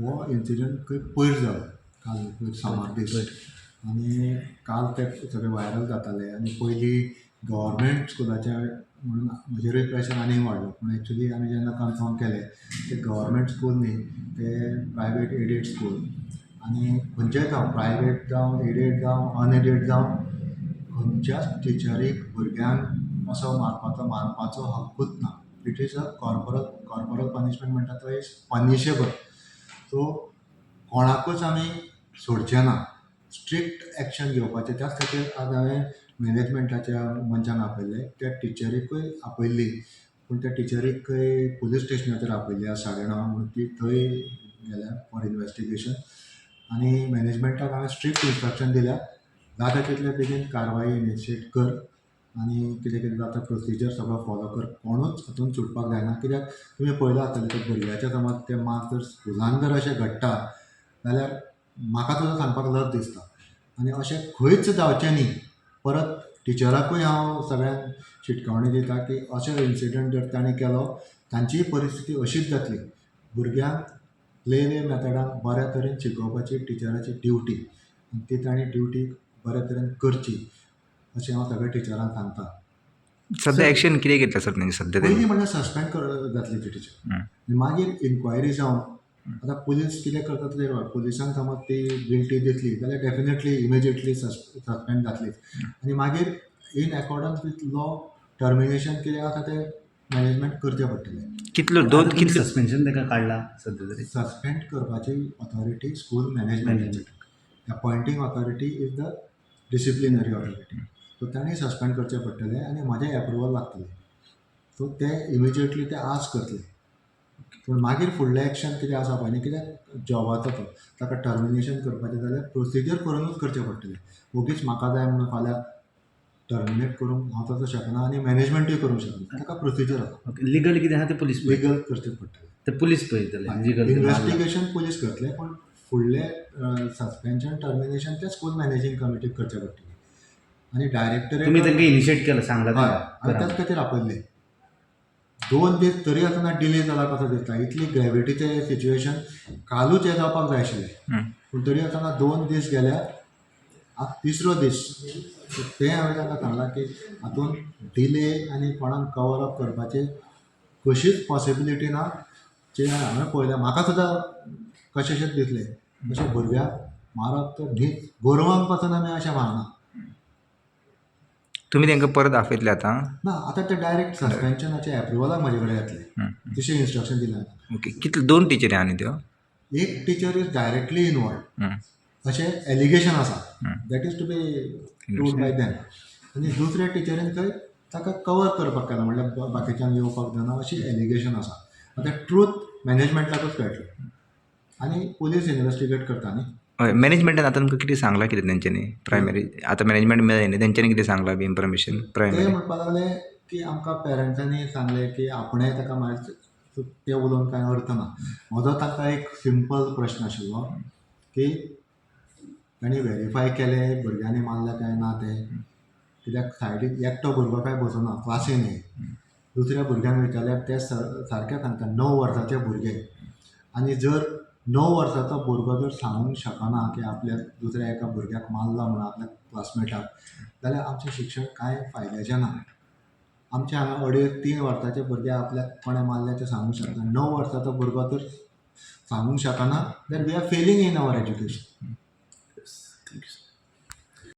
हो इन्सिडंट खंय पयर जालो काल पयर सोमार दीस आनी काल ते सगळे व्हायरल जाताले आनी पयलीं गव्हर्मेंट स्कुलाचे म्हणून म्हजेरूय प्रेशर आनीक वाडलो पूण एक्चुली आमी जेन्ना कन्फर्म केलें ते गव्हर्मेंट स्कूल न्ही ते प्रायवेट एडेड स्कूल आनी खंयचेय जावं प्रायवेट जावं एडेड जावं अनएडेड जावं खंयच्याच टिचरीक भुरग्यांक असो मारपाचो हक्कूच ना. It is a corporal punishment म्हणटा तो इज पनिशेबल. सो कोणाकूच आमी सोडचे ना, स्ट्रिक्ट एक्शन घेवपाचें. त्याच खातीर आज हांवें मॅनेजमेंटाच्या मनशांक आपयल्ले, त्या टिचरीकूय आपयल्ली पूण त्या टिचरीक खंय पुलीस स्टेशनाचेर आपयल्ली आज 9:30 म्हणून ती थंय गेल्या फॉर इन्वेस्टिगेशन. आनी मॅनेजमेंटाक हांवें स्ट्रिक्ट इन्स्ट्रक्शन दिल्या जाता तितले बेगीन कारवाय इनिशिएट कर आनी कितें जाता प्रोसिजर सगळो फॉलो कर. कोणूच हातून सुटपाक जायना. कित्याक तुमी पळयलां आसतलें ते भुरग्याचे समज ते मार्क्स जर स्कुलान जर अशें घडटा जाल्यार म्हाका सुद्दां सांगपाक लज दिसता. आनी अशें खंयच जावचें न्ही. परत टिचराकूय हांव सगळ्यांक शिटकावणी दिता की अशें इन्सिडंट जर ताणें केलो तांचीय परिस्थिती अशीच जातली. भुरग्यांक प्ले मेथडान बऱ्या तरेन शिकोवपाची टिचराची ड्युटी आनी ती ताणें ड्युटी बऱ्या तरेन करची अशें हांव सगळ्या टिचरांक सांगता. सध्या एक्शन कितें घेतला सर तेंचे सध्या पयलीं म्हणल्यार सस्पेंड जातली ती टिचर. मागीर इन्क्वायरी जावन आतां पुलीस कितें करता ते पुलिसान समज ती गिल्टी दितली जाल्यार डेफिनेटली इमिजिएटली सस्पेंड जातली आनी मागीर in accordance with law termination कितें आसा तें मॅनेजमेंट करचें पडटलें. कितलो सस्पेन्शन ताका काडला सद्या तरी. सस्पेंड करपाची ऑथॉरिटी स्कूल मॅनेजमेंटाची. Appointing authority is the disciplinary authority. So ताणें सस्पेंड करचें पडटलें आनी म्हाजें एप्रुवल लागतलें. सो ते इमिजिएटली ते आज करतले. पूण मागीर फुडलें एक्शन कितें आसा पळय न्ही, कित्याक जॉबाचो तो ताका टर्मिनेशन करपाचें जाल्यार प्रोसिजर करूनूच करचें पडटलें. ओगीच म्हाका जाय म्हणून फाल्यां टर्मिनेट करूंक हांव तसो शकना आनी मॅनेजमेंटूय करूंक शकना. ताका प्रोसिजर आसा. लिगल कितें आहा तें पुलीस लिगल करचें पडटलें. ते पुलीस पळयतले. लिगल इन्वेस्टिगेशन पुलीस करतले पूण फुडलें सस्पेन्शन टर्मिनेशन ते स्कूल मॅनेजींग कमिटीक करचें पडटलें. आनी डायरेक्टरेट तुमी तांकां इनिशिएट केला सांगला हय आनी त्याच खातीर आपयल्ले. 2 दीस तरी आसतना डिले जाला कसो दिसता. इतली ग्रेविटीचें सिच्युएशन कालूच हें जावपाक जाय आशिल्लें पूण तरी आसतना 2 दीस गेल्या. आज 3रो दीस. तें हांवें तांकां सांगलां की हातून डिले आनी कोणाक कवर अप करपाची कशीच पॉसिबिलिटी ना. जे हांवें पळयलें म्हाका सुद्दां कशेंशेंच दिसलें. अशें भुरग्याक मारप तर न्हीच. गोरवांक पासून आमी अशें मारना. तुमी तांकां परत आपयतले आतां? ना आतां ते डायरेक्ट सस्पेन्शनाचे एप्रुवलाक म्हजे कडेन येतले. तशें इन्स्ट्रक्शन दिलें. ओके. कितले 2 टिचरी आनी त्यो? एक टिचर इज डायरेक्टली इनवॉल्ड अशें एलिगेशन आसा. That is to be proved by them. आनी दुसऱ्या टिचरीन खंय ताका कवर करपाक केला म्हणल्यार बाकीच्यांक येवपाक जायना अशी एलिगेशन आसा. आतां ट्रूथ मॅनेजमेंटाकूच कळटलें आनी पुलीस इन्वेस्टिगेट करता न्ही. हय मॅनेजमेंटान आतां तुमकां कितें सांगलां कितें तेंच्यांनी प्रायमरी आतां मॅनेजमेंट मेळ्ळें न्ही तेंच्यांनी कितें सांगलां बी इन्फॉर्मेशन ते प्रायमरी? म्हणपाक लागले की आमकां पेरंट्सांनी सांगलें की आपणें ताका मारचें. ते उलोवन कांय अर्थ ना. म्हजो ताका एक सिंपल प्रश्न आशिल्लो की तांणी व्हेरीफाय केलें भुरग्यांनी मारलें काय ना तें. कित्याक सायडीक एकटो भुरगो काय बसना क्लासीन. दुसऱ्या भुरग्यांक विचारल्यार ते सारकें सांगता 9 वर्साचे भुरगे. आनी जर 9 वर्साचो भुरगो जर सांगूंक शकना की आपल्या दुसऱ्या एका भुरग्याक मारला म्हणून आपल्या क्लासमेटाक जाल्यार आमचें शिक्षण कांय फायद्याचें ना. आमचे हांगा 2.5-3 वर्साचे भुरगे आपल्याक कोणें मारलें तें सांगूंक शकना. 9 वर्साचो भुरगो जर सांगूंक शकना जाल्यार we are failing in our education.